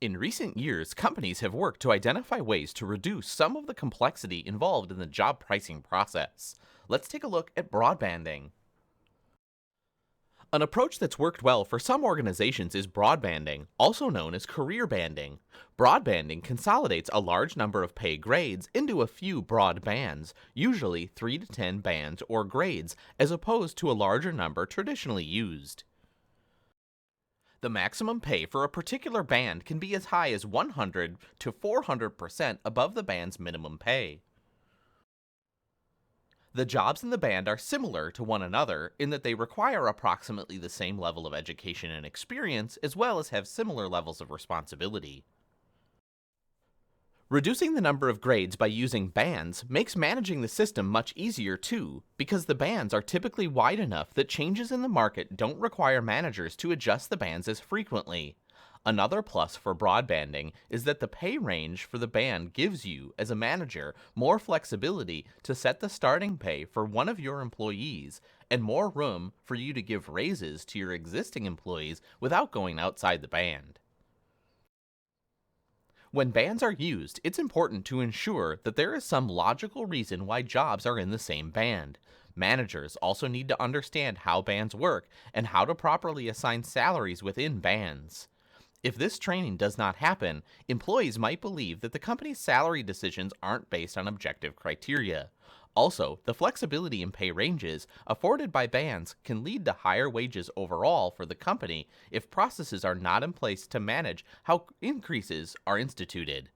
In recent years, companies have worked to identify ways to reduce some of the complexity involved in the job pricing process. Let's take a look at broadbanding. An approach that's worked well for some organizations is broadbanding, also known as career banding. Broadbanding consolidates a large number of pay grades into a few broad bands, usually 3 to 10 bands or grades, as opposed to a larger number traditionally used. The maximum pay for a particular band can be as high as 100 to 400% above the band's minimum pay. The jobs in the band are similar to one another in that they require approximately the same level of education and experience, as well as have similar levels of responsibility. Reducing the number of grades by using bands makes managing the system much easier too, because the bands are typically wide enough that changes in the market don't require managers to adjust the bands as frequently. Another plus for broadbanding is that the pay range for the band gives you, as a manager, more flexibility to set the starting pay for one of your employees, and more room for you to give raises to your existing employees without going outside the band. When bands are used, it's important to ensure that there is some logical reason why jobs are in the same band. Managers also need to understand how bands work and how to properly assign salaries within bands. If this training does not happen, employees might believe that the company's salary decisions aren't based on objective criteria. Also, the flexibility in pay ranges afforded by bands can lead to higher wages overall for the company if processes are not in place to manage how increases are instituted.